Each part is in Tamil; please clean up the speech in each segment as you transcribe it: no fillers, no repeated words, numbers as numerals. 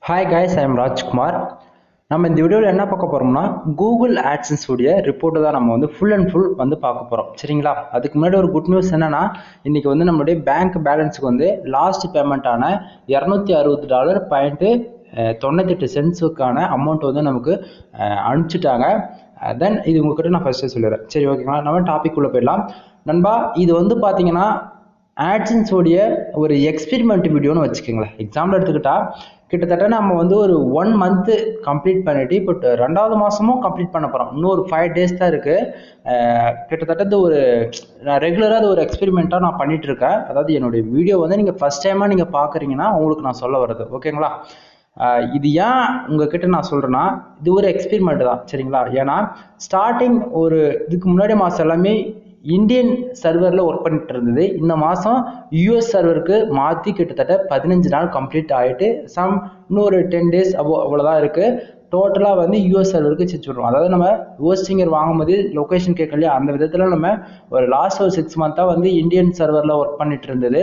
Hi guys, I am Rajkumar. நம்ம இந்த வீடியோவில் என்ன பார்க்க போறோம்னா கூகுள் AdSense உடைய ரிப்போர்ட் தான் நம்ம வந்து ஃபுல் அண்ட் ஃபுல் வந்து பார்க்க போறோம். சரிங்களா? அதுக்கு முன்னாடி ஒரு குட் நியூஸ் என்னன்னா இன்னைக்கு வந்து நம்மளுடைய பேங்க் பேலன்ஸ்க்கு வந்து லாஸ்ட் பேமெண்ட்டான $260.98 அமௌண்ட் வந்து நமக்கு அனுப்பிச்சிட்டாங்க. தென் இது உங்ககிட்ட நான் ஃபர்ஸ்ட் சொல்லிடுறேன். சரி ஓகேங்களா? நம்ம டாபிக் உள்ள போயிடலாம். நண்பா, இது வந்து பார்த்தீங்கன்னா AdSense உடைய ஒரு எக்ஸ்பெரிமெண்ட் வீடியோன்னு வச்சுக்கோங்களேன். எக்ஸாம்பிள் எடுத்துக்கிட்டா கிட்டத்தட்ட நம்ம வந்து ஒரு 1 month கம்ப்ளீட் பண்ணிட்டு இப்போ 2வது மாதமும் கம்ப்ளீட் பண்ண போகிறோம். இன்னும் ஒரு 5 days தான் இருக்குது. கிட்டத்தட்ட ஒரு நான் ரெகுலராக அது ஒரு எக்ஸ்பெரிமெண்ட்டாக நான் பண்ணிட்டு இருக்கேன். அதாவது என்னுடைய வீடியோ வந்து நீங்கள் ஃபர்ஸ்ட் டைமாக நீங்கள் பார்க்குறீங்கன்னா உங்களுக்கு நான் சொல்ல வருது. ஓகேங்களா? இது ஏன் உங்ககிட்ட நான் சொல்கிறேன்னா இது ஒரு எக்ஸ்பெரிமெண்ட் தான். சரிங்களா? ஏன்னா ஸ்டார்டிங் ஒரு இதுக்கு முன்னாடி மாதம் எல்லாமே இந்தியன் சர்வரில் ஒர்க் பண்ணிட்டு இருந்தது. இந்த மாதம் யூஎஸ் சர்வருக்கு மாற்றி கிட்டத்தட்ட 15 நாள் கம்ப்ளீட் ஆகிட்டு இன்னொரு 10 days அவ்வளோதான் இருக்குது. டோட்டலாக வந்து யூஎஸ் சர்வருக்கு செஞ்சு விடுவோம். அதாவது நம்ம ஹோஸ்டிங்கர் வாங்கும்போது லொக்கேஷன் கேட்கலையா, அந்த விதத்தில் நம்ம ஒரு லாஸ்ட் ஒரு 6 month வந்து இந்தியன் சர்வரில் ஒர்க் பண்ணிட்டு இருந்தது.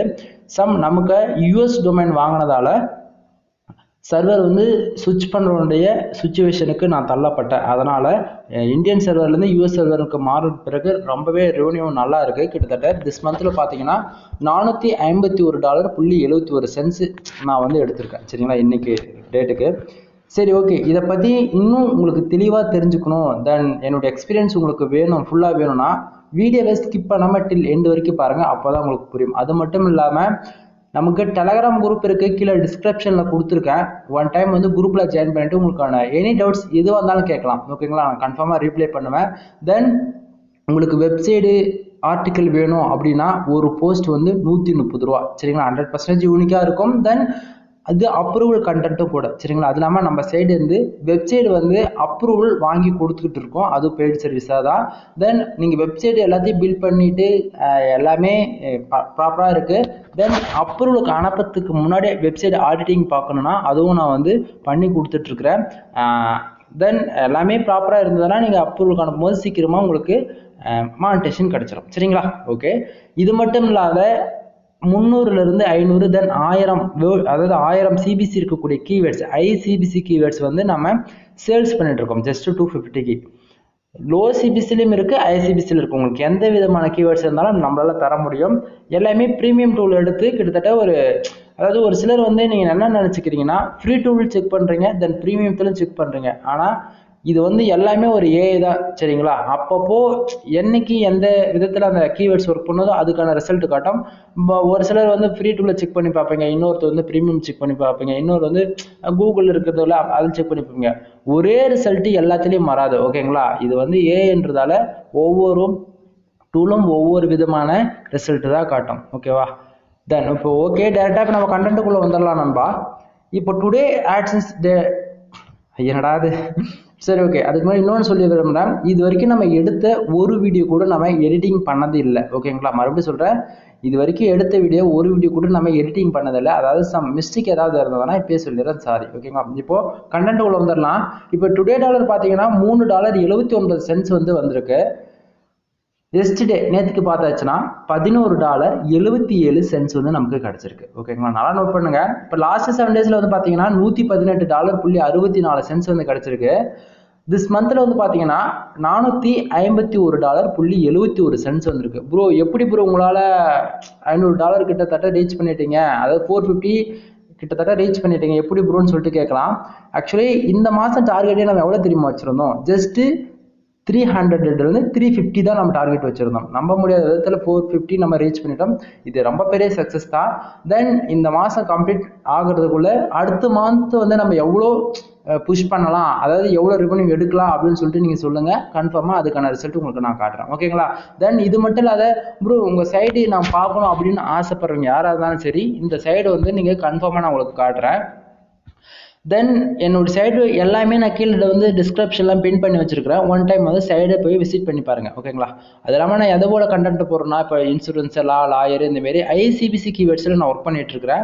நமக்கு யூஎஸ் டொமைன் வாங்கினதால சர்வர் வந்து சுவிட்ச் பண்ணுறதுடைய சுச்சுவேஷனுக்கு நான் தள்ளப்பட்டேன். அதனால் இந்தியன் சர்வர்லேருந்து யூஎஸ் சர்வருக்கு மாறின பிறகு ரொம்பவே ரெவன்யூ நல்லா இருக்குது. கிட்டத்தட்ட திஸ் மந்தில் பார்த்தீங்கன்னா $451.71 நான் வந்து எடுத்திருக்கேன். சரிங்களா? இன்னைக்கு டேட்டுக்கு. சரி ஓகே, இதை பற்றி இன்னும் உங்களுக்கு தெளிவாக தெரிஞ்சுக்கணும், தென் என்னோடய எக்ஸ்பீரியன்ஸ் உங்களுக்கு வேணும், ஃபுல்லாக வேணும்னா வீடியோவை ஸ்கிப் பண்ணாமல் டில் எண்டு வரைக்கும் பாருங்கள். அப்போ தான் உங்களுக்கு புரியும். அது மட்டும் இல்லாமல் நமக்கு டெலகிராம் குரூப் இருக்குது, கீழே டிஸ்கிரிப்ஷனில் கொடுத்துருக்கேன். ஒன் டைம் வந்து குரூப்பில் ஜாயின் பண்ணிவிட்டு உங்களுக்கான எனி டவுட்ஸ் எதுவாக இருந்தாலும் கேட்கலாம். ஓகேங்களா? நான் கன்ஃபார்மாக ரீப்ளை பண்ணுவேன். தென் உங்களுக்கு வெப்சைடு ஆர்டிக்கிள் வேணும் அப்படின்னா ஒரு போஸ்ட் வந்து $130. சரிங்களா? 100% யூனிக்காக இருக்கும். தென் அது அப்ரூவல் கண்டென்ட்டும் கூட. சரிங்களா? அது இல்லாமல் நம்ம சைடு இருந்து வெப்சைட் வந்து அப்ரூவல் வாங்கி கொடுத்துக்கிட்டு இருக்கோம். அதுவும் பெய்டு சர்வீஸாக தான். தென் நீங்கள் வெப்சைட் எல்லாத்தையும் பில்ட் பண்ணிவிட்டு எல்லாமே ப்ராப்பராக இருக்குது. தென் அப்ரூவலுக்கு அனுப்புறதுக்கு முன்னாடி வெப்சைட் ஆடிட்டிங் பார்க்கணுன்னா அதுவும் நான் வந்து பண்ணி கொடுத்துட்ருக்குறேன். தென் எல்லாமே ப்ராப்பராக இருந்ததுன்னா நீங்கள் அப்ரூவலுக்கு அனுப்பும்போது சீக்கிரமாக உங்களுக்கு மானிட்டேஷன் கிடச்சிடும். சரிங்களா? ஓகே, இது மட்டும் இல்லாத 300 - 500 தென் 1000 அதாவது 1000 CPC இருக்கக்கூடிய கீவேர்ட்ஸ் ICPC கீவேர்ட்ஸ் வந்து நம்ம சேல்ஸ் பண்ணிட்டு இருக்கோம். ஜஸ்ட் 250க்கு லோ சிபிசிலையும் இருக்குது, ICPCயில் இருக்குது. உங்களுக்கு எந்த விதமான கீவேர்ட்ஸ் இருந்தாலும் நம்மளால தர முடியும். எல்லாமே ப்ரீமியம் டூல் எடுத்து கிட்டத்தட்ட அதாவது ஒரு சிலர் வந்து நீங்கள் என்ன நினச்சிக்கிறீங்கன்னா ஃப்ரீ டூல் செக் பண்ணுறீங்க, தென் ப்ரீமியத்திலும் செக் பண்ணுறீங்க. ஆனால் இது வந்து எல்லாமே ஒரு AI தான். சரிங்களா? அப்பப்போ என்னைக்கு எந்த விதத்தில் அந்த கீவேர்ட்ஸ் ஒர்க் பண்ணதோ அதுக்கான ரிசல்ட் காட்டும். ஒரு சிலர் வந்து ஃப்ரீ டூலில் செக் பண்ணி பார்ப்பீங்க, இன்னொருத்தர் வந்து ப்ரீமியம் செக் பண்ணி பார்ப்பீங்க, இன்னொரு வந்து கூகுளில் இருக்கிறதுல அதில் செக் பண்ணி பார்ப்பீங்க. ஒரே ரிசல்ட்டு எல்லாத்துலேயும் வராது. ஓகேங்களா? இது வந்து ஏன்றதால ஒவ்வொரு டூலும் ஒவ்வொரு விதமான ரிசல்ட்டு தான் காட்டும். ஓகேவா? தென் இப்போ ஓகே, டேரெக்டாக இப்போ நம்ம கண்டென்ட்டுக்குள்ளே வந்துடலாம் நண்பா. இப்போ டுடே AdSense டே என்னடா அது. சரி ஓகே, அதுக்கு முன்னாடி இன்னொன்று சொல்லி விரும்புகிறேன். இது வரைக்கும் நம்ம எடுத்த ஒரு வீடியோ கூட நம்ம எடிட்டிங் பண்ணது இல்லை. ஓகேங்களா? மறுபடியும் சொல்கிறேன், இது வரைக்கும் எடுத்த ஒரு வீடியோ கூட நம்ம எடிட்டிங் பண்ணதில்லை. அதாவது சம் மிஸ்டேக் ஏதாவது இருந்ததுன்னா இப்போயே சொல்லிடுறேன், சாரி. ஓகேங்களா? இப்போது கண்டென்ட் உள்ள வந்துடலாம். இப்போ டுடே டாலர் பார்த்தீங்கன்னா $3.79 வந்து வந்திருக்கு. எஸ்டே நேற்றுக்கு பார்த்தாச்சுன்னா $11.77 வந்து நமக்கு கிடைச்சிருக்கு. ஓகேங்களா? நல்லா நோட் பண்ணுங்க. இப்போ லாஸ்ட் 7 daysல வந்து பார்த்தீங்கன்னா $118.64 வந்து கிடைச்சிருக்கு. திஸ் மந்த்ல வந்து பார்த்தீங்கன்னா $451.71 வந்திருக்கு. ப்ரோ எப்படி ப்ரோ உங்களால் $500 கிட்டத்தட்ட ரீச் பண்ணிட்டீங்க, அதாவது 450 கிட்டத்தட்ட ரீச் பண்ணிட்டீங்க, எப்படி ப்ரோன்னு சொல்லிட்டு கேட்கலாம். ஆக்சுவலி இந்த மாதம் டார்கெட்டே நம்ம எவ்வளோ தெரியுமா வச்சுருந்தோம்? ஜஸ்ட்டு 300 - 350 தான் நம்ம டார்கெட் வச்சுருந்தோம். நம்ப முடியாத விதத்தில் 450 நம்ம ரீச் பண்ணிட்டோம். இது ரொம்ப பெரிய சக்ஸஸ் தான். தென் இந்த மாதம் கம்ப்ளீட் ஆகிறதுக்குள்ள அடுத்த மந்த் வந்து நம்ம எவ்வளோ புஷ் பண்ணலாம், அதாவது எவ்வளோ ரெவன்யூ எடுக்கலாம் அப்படின்னு சொல்லிட்டு நீங்கள் சொல்லுங்கள். கன்ஃபார்மாக அதுக்கான ரிசல்ட் உங்களுக்கு நான் காட்டுறேன். ஓகேங்களா? தென் இது மட்டும் இல்லாத ப்ரோ உங்கள் சைடு நான் பார்க்கணும் அப்படின்னு ஆசைப்படுறவங்க யாராக இருந்தாலும் சரி, இந்த சைடு வந்து நீங்கள் கன்ஃபார்மாக நான் உங்களுக்கு காட்டுறேன். தென் என்னோட சைடு எல்லாமே நான் கீழே வந்து டிஸ்கிரிப்ஷன்லாம் பின் பண்ணி வச்சிருக்கிறேன். ஒன் டைம் வந்து சைடை போய் விசிட் பண்ணி பாருங்கள். ஓகேங்களா? அது இல்லாமல் நான் எதை போல கண்டென்ட் போடுறேன்னா இப்போ இன்சூரன்ஸ் லாயர் இந்தமாரி ICPC கீவேர்ட்ஸில் நான் ஒர்க் பண்ணிட்டு இருக்கிறேன்.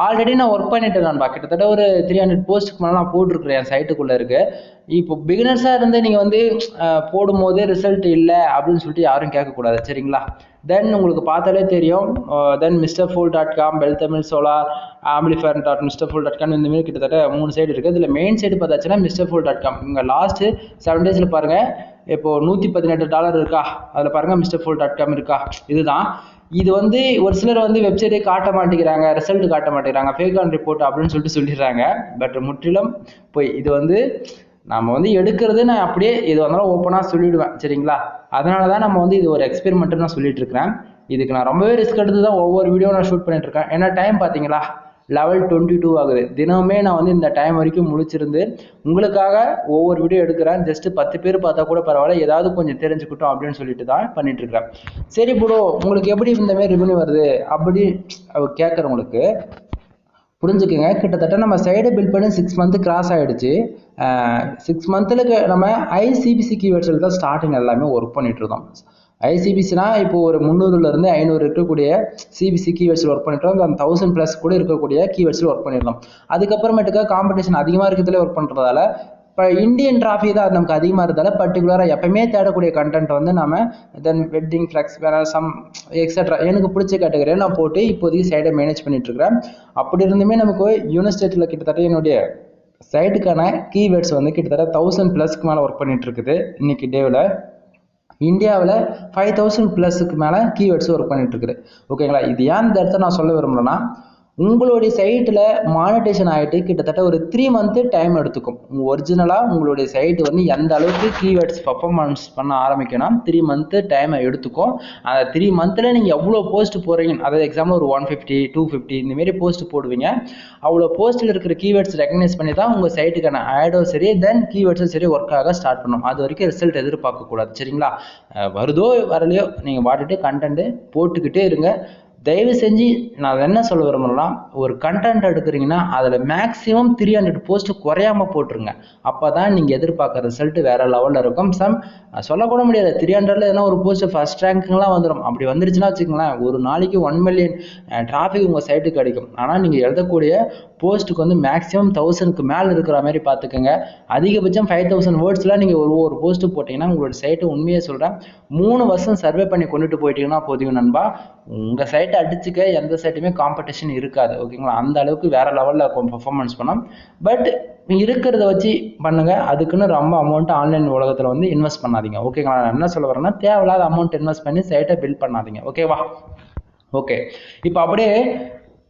ஆல்ரெடி நான் ஒர்க் பண்ணிட்டு நான் கிட்டத்தட்ட ஒரு 300 போஸ்ட்டுக்கு மேலே நான் போட்டிருக்கிறேன். என் சைட்டுக்குள்ளே இருக்குது. இப்போ பிகினர்ஸாக இருந்து நீங்கள் வந்து போடும்போது ரிசல்ட் இல்லை அப்படின்னு சொல்லிட்டு யாரும் கேட்கக்கூடாது. சரிங்களா? தென் உங்களுக்கு பார்த்தாலே தெரியும். தென் misterfool.com, beltamil solar, amplifier.misterfool.com இந்த மாதிரி கிட்டத்தட்ட 3 சைடு இருக்குது. இதில் மெயின் சைடு பார்த்தாச்சுன்னா misterfool.com. இங்கே லாஸ்ட்டு 7 டேஸில் பாருங்கள், இப்போ $118 இருக்கா, அதில் பாருங்கள் misterfool.com இருக்கா. இதுதான் இது வந்து ஒரு சிலர் வந்து வெப்சைட்டே காட்ட மாட்டேங்கிறாங்க, ரிசல்ட் காட்ட மாட்டேங்கிறாங்க, ஃபேக் ஆன் ரிப்போர்ட் அப்படின்னு சொல்லிட்டு சொல்லிடுறாங்க. பட் முற்றிலும் போய் இது வந்து நம்ம வந்து எடுக்கிறது நான் அப்படியே இது வந்தாலும் ஓப்பனாக சொல்லிவிடுவேன், சரிங்களா. அதனால தான் நம்ம வந்து இது ஒரு எக்ஸ்பெரிமெண்ட்டு நான் சொல்லிட்டு இருக்கிறேன். இதுக்கு நான் ரொம்பவே ரிஸ்க் எடுத்து தான் ஒவ்வொரு வீடியோ நான் ஷூட் பண்ணிட்டு இருக்கேன். ஏன்னா டைம் பார்த்தீங்களா, 11:22 ஆகுது. தினமுமே நான் வந்து இந்த டைம் வரைக்கும் முழிச்சிருந்து உங்களுக்காக ஒவ்வொரு வீடியோ எடுக்கிறேன். ஜஸ்ட் 10 பேர் பார்த்தா கூட பரவாயில்ல, ஏதாவது கொஞ்சம் தெரிஞ்சுக்கிட்டோம் அப்படின்னு சொல்லிட்டு தான் பண்ணிட்டு இருக்கிறேன். சரி ப்ரோ, உங்களுக்கு எப்படி இந்த மாதிரி ரெவென்யூ வருது அப்படி கேட்குறவங்களுக்கு புரிஞ்சுக்கோங்க. கிட்டத்தட்ட நம்ம சைடை பில்ட் பண்ணி 6 மந்த் கிராஸ் ஆகிடுச்சு. 6 மந்த்தில் நம்ம CPC கீவேர்ட்ஸில் தான் ஸ்டார்டிங் எல்லாமே ஒர்க் பண்ணிட்டு இருந்தோம். CPCனா இப்போ ஒரு 300லேருந்து 500 இருக்கக்கூடிய CPC கீவேர்ட்ஸில் ஒர்க் பண்ணிட்டோம். அந்த 1000+ கூட இருக்கக்கூடிய கீவேர்ட்ஸில் ஒர்க் பண்ணிடலாம். அதுக்கப்புறமேட்டுக்கா காம்படிஷன் அதிகமாக இருக்கிறதுல ஒர்க் பண்ணுறதால இப்போ இந்தியன் டிராஃபி தான் நமக்கு அதிகமாக இருந்தால பர்டிகுலராக எப்பவுமே தேடக்கூடிய கண்டென்ட் வந்து நம்ம தென் வெட்டிங் ஃப்ளெக்ஸ் வேறு சம் எக்ஸட்ரா எனக்கு பிடிச்ச கேட்டகரியை நான் போட்டு இப்போதைக்கு சைடை மேனேஜ் பண்ணிட்டு இருக்கிறேன். அப்படி இருந்துமே நமக்கு யூனிவர்சிட்டியில் கிட்டத்தட்ட என்னுடைய சைட்டுக்கான கீவேர்ட்ஸ் வந்து கிட்டத்தட்ட 1000+ மேலே ஒர்க் பண்ணிட்டு இருக்குது. இன்னைக்கு டேவில் இந்தியாவில் 5000+ மேலே கீவேர்ட்ஸ் ஒர்க் பண்ணிட்டு இருக்குது. ஓகேங்களா. இது ஏன் இந்த இடத்த நான் சொல்ல விரும்புகிறேன்னா, உங்களுடைய சைட்டில் மானிட்டேஷன் ஆகிட்டு கிட்டத்தட்ட ஒரு 3 மந்த்து டைம் எடுத்துக்கும். ஒரிஜினலாக உங்களுடைய சைட்டு வந்து எந்த அளவுக்கு கீவேர்ட்ஸ் பர்ஃபார்மன்ஸ் பண்ண ஆரம்பிக்கணும் 3 மந்த்து டைம் எடுத்துக்கும். அந்த 3 மந்த்தில் நீங்கள் எவ்வளோ போஸ்ட் போடுறீங்க, அதாவது எக்ஸாம்பிள் ஒரு 150, 250 இந்தமாரி போஸ்ட் போடுவீங்க. அவ்வளோ போஸ்ட்டில் இருக்கிற கீவேர்ட்ஸ் ரெகனைஸ் பண்ணி தான் உங்கள் சைட்டுக்கான ஆடோ சரி தென் கீவேர்ட்ஸும் சரி ஒர்க் ஆக ஸ்டார்ட் பண்ணும். அது வரைக்கும் ரிசல்ட் எதிர்பார்க்கக்கூடாது, சரிங்களா. வருதோ வரலையோ நீங்கள் வாட்டிட்டு கண்டென்ட்டு போட்டுக்கிட்டே இருங்க. தயவு செஞ்சு நான் என்ன சொல்ல விரும்புகிறேன்னா, ஒரு கண்டென்ட் எடுக்கிறீங்கன்னா அதில் மேக்ஸிமம் 300 போஸ்ட் குறையாமல் போட்டுருங்க. அப்போ தான் நீங்கள் எதிர்பார்க்குற ரிசல்ட் வேறு லெவலில் இருக்கும். சொல்லக்கூட முடியாது, 300ல் எதனா ஒரு போஸ்ட் ஃபர்ஸ்ட் ரேங்க்லாம் வந்துடும். அப்படி வந்துருச்சுன்னா வச்சுக்கோங்களேன், ஒரு நாளைக்கு 1 மில்லியன் டிராஃபிக் உங்கள் சைட்டுக்கு கிடைக்கும். ஆனால் நீங்கள் எழுதக்கூடிய போஸ்ட்டுக்கு வந்து மேக்ஸிமம் 1000க்கு மேலே இருக்கிற மாதிரி பார்த்துக்கோங்க. அதிகபட்சம் 5000 வேர்ட்ஸ்லாம் நீங்கள் ஒரு போஸ்ட்டு போட்டிங்கன்னா உங்களோட சைட்டை உண்மையை சொல்கிறேன் 3 வருஷம் சர்வே பண்ணி கொண்டுட்டு போயிட்டீங்கன்னா போதும் நண்பா. உங்கள் சைட்டை அடிச்சுக்க எந்த சைட்டுமே காம்படிஷன் இருக்காது. ஓகேங்களா. அந்த அளவுக்கு வேறு லெவலில் பர்ஃபார்மன்ஸ் பண்ணோம். பட் இருக்கிறத வச்சு பண்ணுங்க. அதுக்குன்னு ரொம்ப அமௌண்ட் ஆன்லைன் உலகத்தில் வந்து இன்வெஸ்ட் பண்ணாதீங்க. ஓகேங்களா. நான் என்ன சொல்ல வரேன்னா, தேவையில்லாத அமௌண்ட் இன்வெஸ்ட் பண்ணி சைட்டை பில்ட் பண்ணாதீங்க. ஓகேவா. ஓகே, இப்போ அப்படியே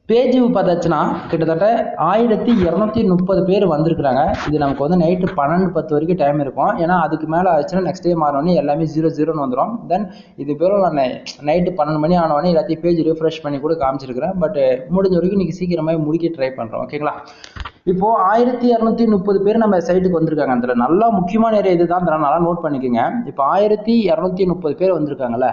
பேஜ் பார்த்தாச்சுன்னா கிட்டத்தட்ட 1230 பேர் வந்திருக்கிறாங்க. இது நமக்கு வந்து நைட்டு 12-10 வரைக்கும் டைம் இருக்கும். ஏன்னா அதுக்கு மேலே ஆச்சுன்னா நெக்ஸ்ட் டே மாறினோடனே எல்லாமே 0-0ன்னு வந்துடும். தென் இது பேரும் நான் நைட்டு 12 மணி ஆனோடனே எல்லாத்தையும் பேஜ் ரிஃப்ரெஷ் பண்ணி கூட காமிச்சிருக்கிறேன். பட் முடிஞ்ச வரைக்கும் இன்றைக்கி சீக்கிரமாக முடிக்க ட்ரை பண்ணுறோம். ஓகேங்களா. இப்போது 1230 பேர் நம்ம சைட்டுக்கு வந்திருக்காங்க. அதில் நல்லா முக்கியமான ஏரியா இது தான், நல்லா நோட் பண்ணிக்கோங்க. இப்போ 1230 பேர் வந்திருக்காங்கல்ல,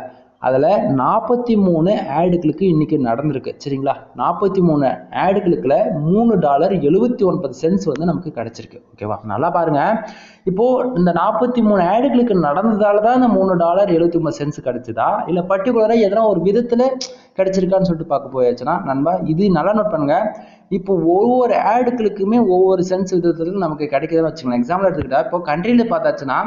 அதில் 43 ஆடு கிளிக்கு இன்னைக்கு நடந்திருக்கு, சரிங்களா. 43 ஆடு கிளிக்கில் $3.79 வந்து நமக்கு கிடைச்சிருக்கு. ஓகேவா. நல்லா பாருங்க. இப்போ இந்த 43 ஆடு கிளிக்கு நடந்ததால தான் இந்த $3.79 கிடைச்சதா, இல்லை பர்டிகுலராக எதனா ஒரு விதத்தில் கிடைச்சிருக்கான்னு சொல்லிட்டு பார்க்க போயாச்சுன்னா நண்பா, இது நல்லா நோட் பண்ணுங்க. இப்போ ஒவ்வொரு ஆடு கிளிக்குமே ஒவ்வொரு சென்ஸ் விதத்தில் நமக்கு கிடைக்குதுன்னு வச்சுக்கோங்க. எக்ஸாம்பிள் எடுத்துக்கிட்டா இப்போ கண்ட்ரியில் பார்த்தாச்சுன்னா,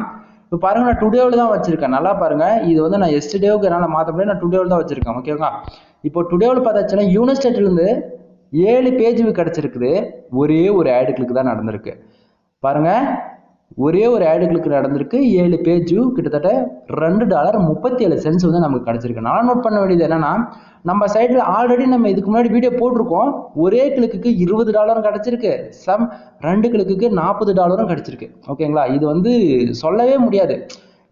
இப்போ பாருங்க, நான் டுடேவில் தான் வச்சிருக்கேன். நல்லா பாருங்க, இது வந்து நான் எஸ்டர்டேவுக்கு என்னால் மாற்ற முடியாது, நான் டுடேவில் தான் வச்சிருக்கேன். ஓகேங்களா. இப்போ டுடேவில் பார்த்தாச்சுன்னா யூனிவர்சிட்டியிலேருந்து 7 பேஜ் கிடைச்சிருக்குது. ஒரே ஒரு ஆடு கிளிக் தான் நடந்திருக்கு. பாருங்க, ஒரே ஒரு ஆடு கிளிக் நடந்திருக்கு. 7 பேஜ் கிட்டத்தட்ட $2.37 வந்து நமக்கு கிடைச்சிருக்கு. நல்லா நோட் பண்ண வேண்டியது என்னன்னா, நம்ம சைடில் ஆல்ரெடி நம்ம இதுக்கு முன்னாடி வீடியோ போட்டிருக்கோம். ஒரே கிளிக்கு $20 கிடைச்சிருக்கு. 2 கிளிக்கு $40 கிடைச்சிருக்கு. ஓகேங்களா. இது வந்து சொல்லவே முடியாது.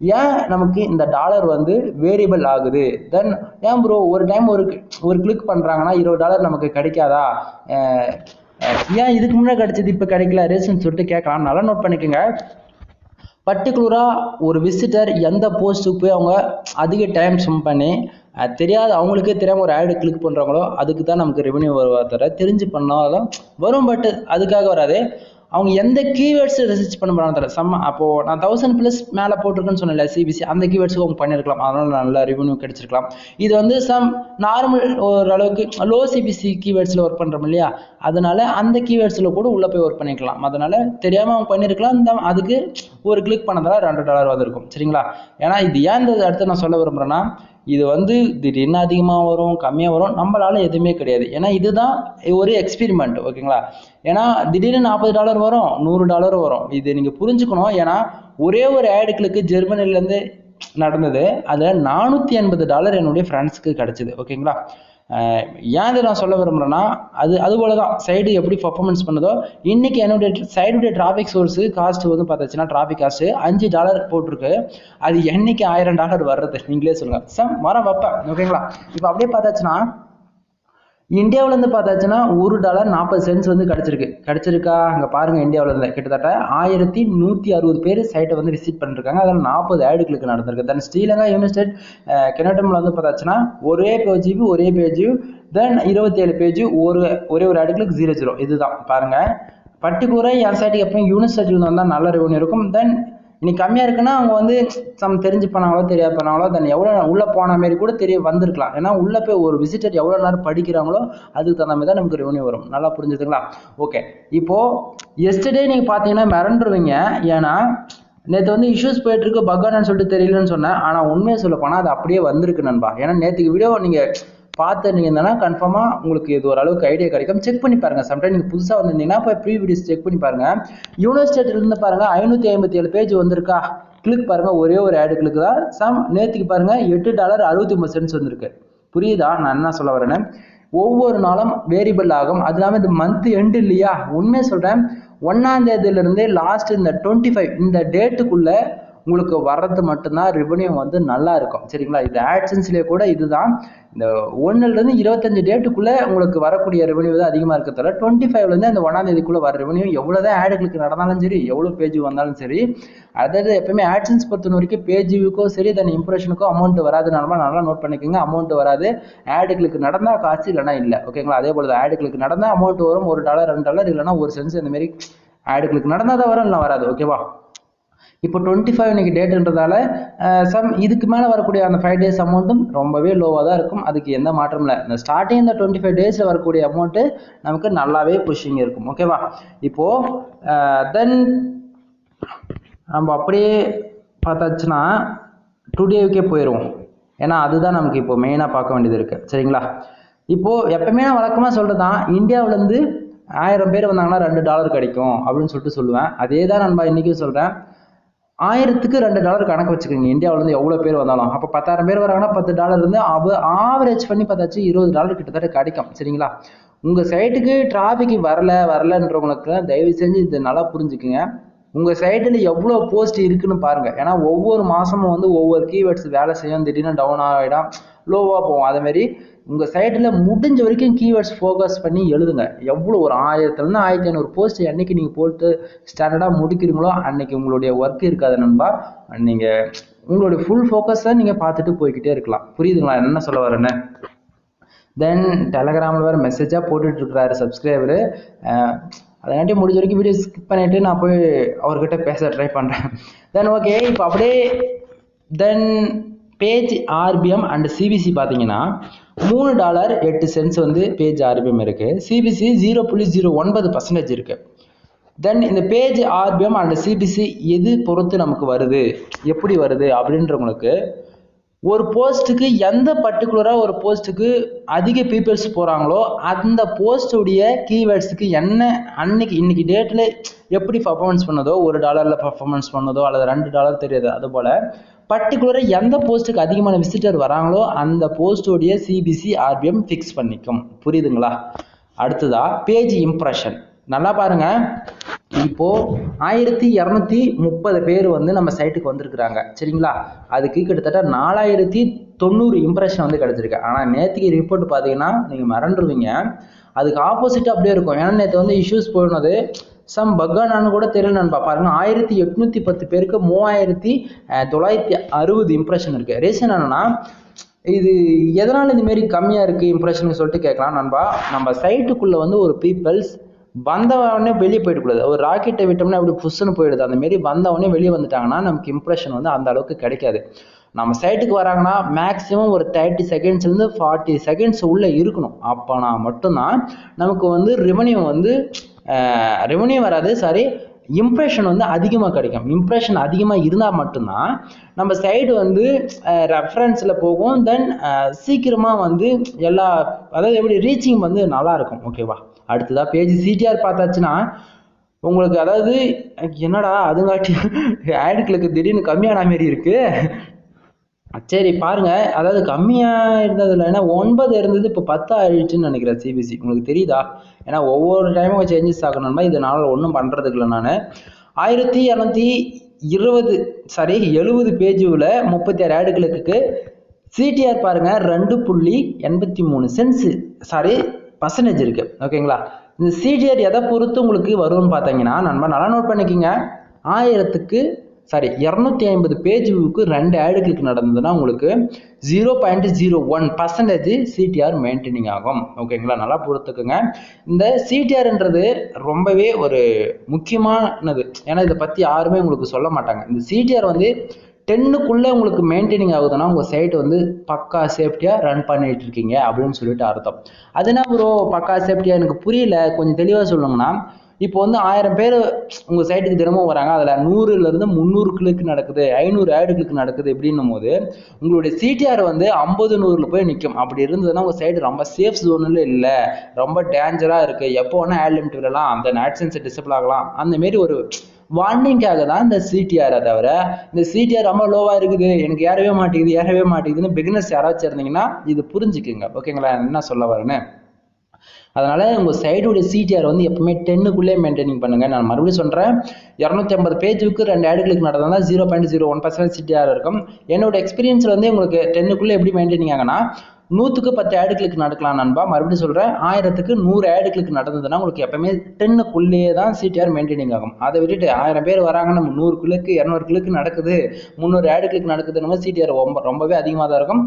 ஏன் நமக்கு இந்த டாலர் வந்து வேரியபிள் ஆகுது. தென் ஏன் ப்ரோ ஒரு டைம் ஒரு கிளிக் பண்ணுறாங்கன்னா $20 நமக்கு கிடைக்காதா, ஏன் இதுக்கு முன்னாடி கிடைச்சது இப்போ கிடைக்கல ரேஷன் சொல்லிட்டு கேட்கலாம். நல்லா நோட் பண்ணிக்கோங்க. பர்டிகுலராக ஒரு விசிட்டர் எந்த போஸ்ட்டுக்கு போய் அவங்க அதிக டைம் ஸ்பெண்ட் பண்ணி தெரியாது, அவங்களுக்கே தெரியாமல் ஒரு ஆடு கிளிக் பண்ணுறாங்களோ அதுக்கு தான் நமக்கு ரெவென்யூ வருவா தர தெரிஞ்சு பண்ணாலும் வரும். பட் அதுக்காக வராது. அவங்க எந்த கீவேர்ட்ஸ் ரிசர்ச் பண்ண போகிறாங்க தர அப்போது நான் 1000+ மேலே போட்டிருக்கேன்னு சொன்னேன்ல CPC, அந்த கீவேர்ட்ஸுக்கு அவங்க பண்ணியிருக்கலாம். அதனால் நல்ல ரெவென்யூ கிடைச்சிருக்கலாம். இது வந்து நார்மல் ஓரளவுக்கு லோ CPC கீவேர்ட்ஸில் ஒர்க் பண்ணுறோம் இல்லையா, அதனால அந்த கீவேர்ட்ஸில் கூட உள்ளே போய் ஒர்க் பண்ணிக்கலாம். அதனால் தெரியாமல் அவங்க பண்ணியிருக்கலாம். அதுக்கு ஒரு கிளிக் பண்ணதால $2 வந்திருக்கும், சரிங்களா. ஏன்னா இது ஏன் இந்த இடத்த நான் சொல்ல விரும்புகிறேன்னா, இது வந்து திடீர்னு அதிகமாக வரும் கம்மியாக வரும் நம்மளால எதுவுமே கிடையாது. ஏன்னா இதுதான் ஒரு எக்ஸ்பெரிமெண்ட் ஓகேங்களா. ஏன்னா திடீர்னு $40 வரும், $100 வரும். இது நீங்கள் புரிஞ்சுக்கணும். ஏன்னா ஒரே ஒரு ஆடுகளுக்கு ஜெர்மனிலேருந்து நடந்தது, அதில் $480 என்னுடைய ஃப்ரெண்ட்ஸுக்கு கிடச்சிது ஓகேங்களா. ஏன் இதை நான் சொல்ல விரும்புகிறேன்னா அது போல தான் சைடு எப்படி பர்ஃபார்மன்ஸ் பண்ணுதோ. இன்றைக்கி என்னுடைய சைடுடைய டிராஃபிக் சோர்ஸு காஸ்ட் வந்து பார்த்தாச்சுன்னா டிராஃபிக் காஸ்ட்டு $5 போட்டிருக்கு. அது என்னைக்கு $1000 வர்றது நீங்களே சொல்லுங்கள். வர வைப்பேன் ஓகேங்களா. இப்போ அப்படியே பார்த்தாச்சுன்னா இந்தியாவிலேருந்து பார்த்தாச்சுன்னா $1.40 வந்து கிடச்சிருக்கா அங்கே பாருங்கள். இந்தியாவிலேருந்து கிட்டத்தட்ட 1160 பேர் சைட்டை வந்து விசிட் பண்ணிருக்காங்க. அதில் 40 ஆடுகளுக்கு நடந்திருக்கு. தென் ஸ்ரீலங்கா யுனைடெட் கிங்டம்ல வந்து பார்த்தாச்சுன்னா ஒரே பேஜ் தென் 27 பேஜ் ஒரே ஒரு ஆடுகளுக்கு 00. இதுதான் பாருங்கள். பர்டிகுலராக என் சைட்டுக்கு எப்பயும் யூனிவர்சிட்டியில் வந்தால் நல்ல ரெவன்யூ இருக்கும். தென் இன்னைக்கு கம்மியாக இருக்குன்னா அவங்க வந்து தெரிஞ்சு பண்ணாங்களோ தெரியாது பண்ணாங்களோ தென் எவ்வளோ உள்ளே போன மாரி கூட வந்திருக்கலாம். ஏன்னா உள்ளே போய் ஒரு விசிட்டர் எவ்வளோ நேரம் படிக்கிறாங்களோ அதுக்கு தகுந்த மாதிரி தான் நமக்கு ரெவன்யூ வரும். நல்லா புரிஞ்சுதுங்களா. ஓகே, இப்போது எஸ்டர்டே நீங்கள் பார்த்தீங்கன்னா மிரண்டுருவீங்க. ஏன்னா நேற்று வந்து இஷ்யூஸ் போயிட்டு இருக்கு பக்கானு சொல்லிட்டு தெரியலன்னு சொன்னேன். ஆனால் உண்மையை சொல்ல போனால் அது அப்படியே வந்திருக்கு நண்பா. ஏன்னா நேற்றுக்கு வீடியோ நீங்கள் பார்த்து நீங்கள் இருந்தேன்னா கன்ஃபார்மாக உங்களுக்கு இது ஓரளவுக்கு ஐடியா கிடைக்கும். செக் பண்ணி பாருங்கள். சம்டைம் நீங்கள் புதுசாக வந்திருந்தீங்கன்னா இப்போ ப்ரீ வீடியோஸ் செக் பண்ணி பாருங்கள். யூனிவர்சிட்டியிலேருந்து பாருங்கள் 557 பேஜ் வந்திருக்கா. கிளிக் பாருங்கள், ஒரே ஒரு ஆடுகளுக்கு தான். நேற்றுக்கு பாருங்கள் $8.69 வந்திருக்கு. புரியுதா நான் என்ன சொல்ல வரேன்னு? ஒவ்வொரு நாளும் வேரியபிள் ஆகும். அது இல்லாமல் இது மந்த் எண்டு இல்லையா. உண்மையை சொல்கிறேன், 1ஆம் தேதியிலிருந்தே லாஸ்ட் இந்த 25 இந்த டேட்டுக்குள்ளே உங்களுக்கு வர்றது மட்டும்தான் ரெவன்யூ வந்து நல்லா இருக்கும் சரிங்களா. இது ஆட்சன்ஸ்லேயே கூட இதுதான் இந்த 1லேருந்து 25 டேட்டுக்குள்ளே உங்களுக்கு வரக்கூடிய ரெவன்யூ தான் அதிகமாக இருக்கிறதால 25லேருந்து அந்த 1ஆம் தேதிக்குள்ளே வர ரெவன்யூ எவ்வளோதான் ஆடுகளுக்கு நடந்தாலும் சரி எவ்வளோ பேஜ் வந்தாலும் சரி. அதாவது எப்பவுமே ஆட்சன்ஸ் பொறுத்த வரைக்கும் பேஜ் வியூக்கோ சரி தென் இம்ப்ரெஷனுக்கோ அமௌண்ட் வராது. நல்லா நோட் பண்ணிக்கோங்க. அமௌண்ட் வராது. ஆடுகளுக்கு நடந்தால் காசு இல்லைனா இல்லை ஓகேங்களா. அதே போல் ஆடுகளுக்கு நடந்தால் அமௌண்ட் வரும். $1 $2 இல்லைனா ஒரு சென்ஸ் இந்த மாதிரி ஆடுகளுக்கு நடந்தால் தான் வரும், இல்லை வராது ஓகேவா. இப்போ 25 இன்னைக்கு டேட்டுன்றதால இதுக்கு மேலே வரக்கூடிய அந்த 5 days அமௌண்ட்டும் ரொம்பவே லோவாக தான் இருக்கும். அதுக்கு எந்த மாற்றம் இல்லை. இந்த ஸ்டார்டிங் இந்த 25 டேஸில் வரக்கூடிய அமௌண்ட்டு நமக்கு நல்லாவே புஷிங் இருக்கும் ஓகேவா. இப்போது தென் நம்ம அப்படியே பார்த்தாச்சுன்னா டுடேவுக்கே போயிடுவோம். ஏன்னா அதுதான் நமக்கு இப்போ மெயினாக பார்க்க வேண்டியது இருக்குது சரிங்களா. இப்போது எப்பவுமே நான் வழக்கமாக சொல்கிறது தான், இந்தியாவிலேருந்து 1000 பேர் வந்தாங்கன்னா $2 கிடைக்கும் அப்படின்னு சொல்லிட்டு சொல்லுவேன். அதே தான் நான் இன்றைக்கும் சொல்கிறேன். 1000க்கு $2 கணக்கு வச்சுக்கோங்க. இந்தியாவிலேருந்து எவ்வளோ பேர் வந்தாலும் அப்போ 10,000 பேர் வராங்கன்னா $10 இருந்து ஆவரேஜ் பண்ணி பார்த்தாச்சு $20 கிட்டத்தட்ட கிடைக்கும் சரிங்களா. உங்கள் சைட்டுக்கு டிராஃபிக் வரலன்றவங்களுக்கு தயவு செஞ்சு இது நல்லா புரிஞ்சுக்குங்க. உங்கள் சைட்டில் எவ்வளோ போஸ்ட் இருக்குன்னு பாருங்கள். ஏன்னா ஒவ்வொரு மாதமும் வந்து ஒவ்வொரு கீவேர்ட்ஸ் வேலை செய்யும். திடீர்னு டவுன் ஆகிடும், லோவாக போகும். அதேமாரி உங்கள் சைட்டில் முடிஞ்ச வரைக்கும் கீவேர்ட்ஸ் ஃபோக்கஸ் பண்ணி எழுதுங்க. எவ்வளோ ஒரு 1000லேருந்து 1500 போஸ்ட் அன்றைக்கி நீங்கள் போட்டு ஸ்டாண்டர்டாக முடிக்கிறீங்களோ அன்றைக்கி உங்களுடைய ஒர்க் இருக்காது நண்பா. நீங்கள் உங்களுடைய ஃபுல் ஃபோக்கஸை நீங்கள் பார்த்துட்டு போய்கிட்டே இருக்கலாம். புரியுதுங்களா என்ன சொல்ல வரேன்னு? தென் டெலகிராமில் வேறு மெசேஜாக போட்டுட்ருக்கிறாரு சப்ஸ்கிரைபரு. அதனாட்டி முடிஞ்ச வரைக்கும் வீடியோ ஸ்கிப் பண்ணிவிட்டு நான் போய் அவர்கிட்ட பேச ட்ரை பண்ணுறேன். தென் ஓகே, இப்போ அப்படியே then page RPM and CPC பார்த்தீங்கன்னா $3.08 வந்து பேஜ் ஆர்பிஎம் இருக்குது. சிபிசி 0.09% இருக்குது. தென் இந்த பேஜ் ஆர்பிஎம் அண்ட் சிபிசி எது பொறுத்து நமக்கு வருது, எப்படி வருது அப்படின்றவங்களுக்கு ஒரு போஸ்ட்டுக்கு எந்த பர்டிகுலராக ஒரு போஸ்ட்டுக்கு அதிக பீப்புள்ஸ் போகிறாங்களோ அந்த போஸ்ட்டுடைய கீவேர்ட்ஸுக்கு என்ன இன்னைக்கு டேட்டில் எப்படி பர்ஃபார்மன்ஸ் பண்ணதோ $1 பர்ஃபார்மன்ஸ் பண்ணதோ அல்லது $2 தெரியாது. அதுபோல் பர்டிகுலராக எந்த போஸ்ட்டுக்கு அதிகமான விசிட்டர் வராங்களோ அந்த போஸ்டோடைய சிபிசி ஆர்பிஎம் ஃபிக்ஸ் பண்ணிக்கும். புரியுதுங்களா? அடுத்ததா பேஜ் இம்ப்ரெஷன். நல்லா பாருங்க, இப்போது 1230 பேர் வந்து நம்ம சைட்டுக்கு வந்திருக்கிறாங்க சரிங்களா. அதுக்கு கிட்டத்தட்ட 4090 இம்ப்ரெஷன் வந்து கிடச்சிருக்கு. ஆனால் நேற்றுக்கு ரிப்போர்ட் பார்த்தீங்கன்னா நீங்கள் மறந்துடுவீங்க. அதுக்கு ஆப்போசிட்டாக அப்படியே இருக்கும். ஏன்னா நேற்று வந்து இஷ்யூஸ் போயினது பக்கானு கூட தெரியல நண்பா. பாருங்க 1810 பேருக்கு 3960 இம்ப்ரெஷன் இருக்குது. ரீசன் என்னன்னா இது எதனால் இதுமாரி கம்மியாக இருக்குது இம்ப்ரெஷன் சொல்லிட்டு கேட்கலாம் நண்பா. நம்ம சைட்டுக்குள்ளே வந்து ஒரு பீப்புள்ஸ் வந்தவொடனே வெளியே போயிடக்கூடாது. ஒரு ராக்கெட்டை விட்டோம்னா அப்படி புஷ்ஷுன்னு போயிடுது. அந்தமாரி வந்தவொடனே வெளியே வந்துட்டாங்கன்னா நமக்கு இம்ப்ரெஷன் வந்து அந்த அளவுக்கு கிடைக்காது. நம்ம சைட்டுக்கு வராங்கன்னா மேக்ஸிமம் ஒரு 30 செகண்ட்ஸ்லேருந்து 40 செகண்ட்ஸ் உள்ளே இருக்கணும். அப்போனா மட்டும்தான் நமக்கு வந்து ரெவன்யூ வராது. இம்ப்ரெஷன் வந்து அதிகமாக கிடைக்கும். இம்ப்ரெஷன் அதிகமாக இருந்தால் மட்டும்தான் நம்ம சைடு வந்து ரெஃபரன்ஸில் போகும். தென் சீக்கிரமாக வந்து எல்லா அதாவது எப்படி ரீச்சிங் வந்து நல்லா இருக்கும். ஓகேவா? அடுத்ததாக பேஜ் சிடிஆர் பார்த்தாச்சுன்னா உங்களுக்கு அதாவது என்னடா அதுங்காட்டி ஆட் கிளிக்கு திடீர்னு கம்மியான மாரி இருக்கு. சரி பாருங்க, அதாவது கம்மியா இருந்ததுல ஏன்னா 9 இருந்தது, இப்போ 10 ஆயிடுச்சுன்னு நினைக்கிறேன் சிபிசி. உங்களுக்கு தெரியுதா? ஏன்னா ஒவ்வொரு டைமும் சேஞ்சஸ் ஆகணும்னா இதனால ஒன்றும் பண்றதுக்கு இல்லை. நான் 1220 பேஜுல 36 ஆட் கிளிக்கு சிடிஆர் பாருங்க 2.83 சென்ஸ் பர்சன்டேஜ் இருக்கு. ஓகேங்களா? இந்த சிடிஆர் எதை பொறுத்து உங்களுக்கு வரும்னு பார்த்தீங்கன்னா நண்பா நல்லா நோட் பண்ணிக்கிங்க. 250 பேஜுக்கு 2 ஆட் கிளிக் நடந்ததுன்னா உங்களுக்கு 0.01% சிடிஆர் மெயின்டைனிங் ஆகும். ஓகேங்களா? நல்லா பொறுத்துக்குங்க. இந்த சிடிஆர்ன்றது ரொம்பவே ஒரு முக்கியமானது. ஏன்னா இதை பற்றி யாருமே உங்களுக்கு சொல்ல மாட்டாங்க. இந்த சிடிஆர் வந்து 10க்குள்ளே உங்களுக்கு மெயின்டைனிங் ஆகுதுன்னா உங்கள் சைட் வந்து பக்கா சேஃப்டியாக ரன் பண்ணிட்டு இருக்கீங்க அப்படின்னு சொல்லிட்டு அர்த்தம். அதுனா ப்ரோ பக்கா சேஃப்டியாக எனக்கு புரியல, கொஞ்சம் தெளிவாக சொல்லுங்கன்னா, இப்போ வந்து 1000 பேர் உங்கள் சைட்டுக்கு தினமும் வராங்க, அதில் 100லேருந்து 300 கிளிக் நடக்குது, 500 ஆட் கிளிக் நடக்குது. இப்படின்னும் போது உங்களுடைய சிடிஆர் வந்து 50-100ல் போய் நிற்கும். அப்படி இருந்ததுன்னா உங்கள் சைடு ரொம்ப சேஃப் ஜோனில் இல்லை, ரொம்ப டேஞ்சராக இருக்குது, எப்போ வேணால் ஆட் லிமிட் விடலாம், அந்த ஆட்சென்ஸ் டிசபிள் ஆகலாம், அந்தமாரி ஒரு வார்னிங்காக தான் இந்த சிடிஆரை. தவிர இந்த சிடிஆர் ரொம்ப லோவாக இருக்குது, எனக்கு ஏறவே மாட்டேங்குதுன்னு பிகினர்ஸ் யாராச்சும் இருந்தீங்கன்னா இது புரிஞ்சுக்குங்க. ஓகேங்களா? என்ன சொல்ல வரேன்னு. அதனால உங்க சைடுடைய சிடிஆர் வந்து எப்பவுமே 10க்குள்ளே மெயின்டைனிங் பண்ணுங்க. நான் மறுபடியும் சொல்றேன், 250 பேஜுக்கு 2 ஆட் கிளிக் நடந்ததுனா 0.01% சிடிஆர் இருக்கும். என்னோட எக்ஸ்பீரியன்ஸ்ல வந்து உங்களுக்கு 10க்குள்ளே எப்படி மெயின்டைனிங் ஆகுனா 100க்கு 10 ஆட் கிளிக் நடக்கலாம் நண்பா. மறுபடியும் சொல்றேன், 1000க்கு 100 ஆட் கிளிக் நடந்ததுன்னா உங்களுக்கு எப்பவுமே 10க்குள்ளேயே தான் சிடிஆர் மெயின்டைனிங் ஆகும். அதை விட்டுட்டு 1000 பேர் வராங்க, நம்ம 100 கிளிக்கு 200 கிளிக் நடக்குது, 300 ஆட் கிளிக் நடக்குதுன்னு சிடிஆர் ரொம்பவே அதிகமாக தான் இருக்கும்.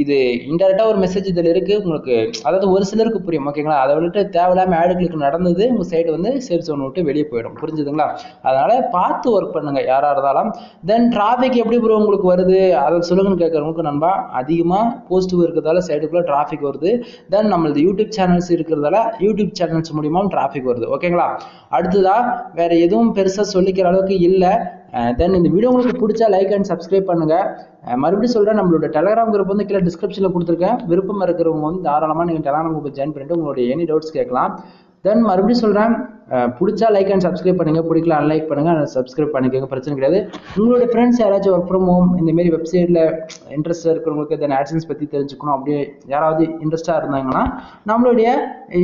இது இன்டெரக்டா ஒரு மெசேஜ் இதில் இருக்கு உங்களுக்கு, அதாவது ஒரு சிலருக்கு புரியும். ஓகேங்களா? அதை விட்டு தேவையில்லாம ஆட் கிளிக் நடந்தது உங்க சைடு வந்து சேஃப் ஜோன் விட்டு வெளியே போயிடும். புரிஞ்சுதுங்களா? அதனால பார்த்து ஒர்க் பண்ணுங்க யாரா இருந்தாலும். தென் டிராஃபிக் எப்படி ப்ரோ உங்களுக்கு வருது அதை சொல்லுங்கன்னு கேட்கறவங்களுக்கு நண்பா, அதிகமா போஸ்டிவ் இருக்கிறதால சைடுக்குள்ள டிராஃபிக் வருது. தென் நம்மளது யூடியூப் சேனல்ஸ் இருக்கிறதால யூடியூப் சேனல்ஸ் மூலியமாவும் டிராஃபிக் வருது. ஓகேங்களா? அடுத்ததா வேற எதுவும் பெருசா சொல்லிக்கிற அளவுக்கு இல்லை. தென் இந்த வீடியோ உங்களுக்கு பிடிச்சா லைக் அண்ட் சப்ஸ்கிரைப் பண்ணுங்க. மறுபடியும் சொல்றேன், நம்மளோட டெலகிராம் குரூப் வந்து கீழே டிஸ்கிரிப்ஷன்ல கொடுத்துருக்கேன். விருப்பம் இருக்கிறவங்க வந்து தாராளமா நீங்க டெலகிராம் குரூப் ஜாயின் பண்ணிட்டு உங்களுடைய எனி டவுட்ஸ் கேட்கலாம். தென் மறுபடியும் சொல்றேன், பிடிச்சா லைக் அண்ட் சப்ஸ்கிரைப் பண்ணுங்க, பிடிக்கல அன்லைக் பண்ணுங்க, சப்ஸ்கிரைப் பண்ணிக்கோங்க, பிரச்சனை கிடையாது. உங்களுடைய ஃப்ரெண்ட்ஸ் யாராச்சும் ஒர்க் ஃப்ரம் ஹோம் இந்த மாதிரி வெப்சைட்ல இன்ட்ரெஸ்ட் இருக்கிறவங்களுக்கு தென் ஆட்சன்ஸ் பத்தி தெரிஞ்சுக்கணும் அப்படியே யாராவது இன்ட்ரெஸ்டா இருந்தாங்கன்னா நம்மளுடைய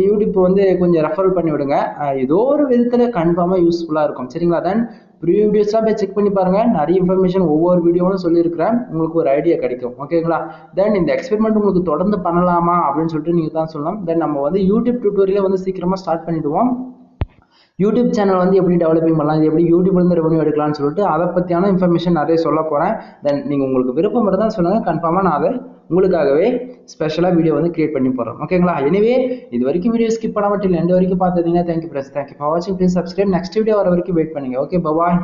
யூடியூப் வந்து கொஞ்சம் ரெஃபர் பண்ணி விடுங்க. ஏதோ ஒரு விதத்துல கன்ஃபார்மா யூஸ்ஃபுல்லா இருக்கும். சரிங்களா? தென் ப்ரீவியஸ் வீடியோஸ்லாம் போய் செக் பண்ணி பாருங்க, நிறைய இன்ஃபர்மேஷன் ஒவ்வொரு வீடியோவும் சொல்லியிருக்கிறேன், உங்களுக்கு ஒரு ஐடியா கிடைக்கும். ஓகேங்களா? தென் இந்த எக்ஸ்பெரிமெண்ட் உங்களுக்கு தொடர்ந்து பண்ணலாமா அப்படின்னு சொல்லிட்டு நீங்க தான் சொல்லலாம். தென் நம்ம வந்து யூடியூப் டியூட்டோரியல் வந்து சீக்கிரமா ஸ்டார்ட் பண்ணிடுவோம். யூடியூப் சேனல் வந்து எப்படி டெவலப்பிங் பண்ணலாம், இது எப்படி யூடியூப்ல இருந்து ரெவன்யூ எடுக்கலாம்னு சொல்லிட்டு அதை பற்றியான இன்ஃபர்மேஷன் நிறைய சொல்ல போகிறேன். தென் நீங்கள் உங்களுக்கு விருப்பம் மட்டும் தான் சொல்லுங்கள், கன்ஃபார்மாக நான் அதை உங்களுக்காகவே ஸ்பெஷலாக வீடியோ வந்து கிரியேட் பண்ணி போடுறேன். ஓகேங்களா? எனிவே இது வரைக்கும் வீடியோ ஸ்கிப் பண்ண மாட்டேன், எந்த வரைக்கும் பார்த்துருந்தீங்கன்னா தேங்க்யூ ஃபார் வாட்சிங். Please subscribe. நெக்ஸ்ட் வீடியோ வர வரைக்கும் வெயிட் பண்ணுங்க. ஓகே, பாய்.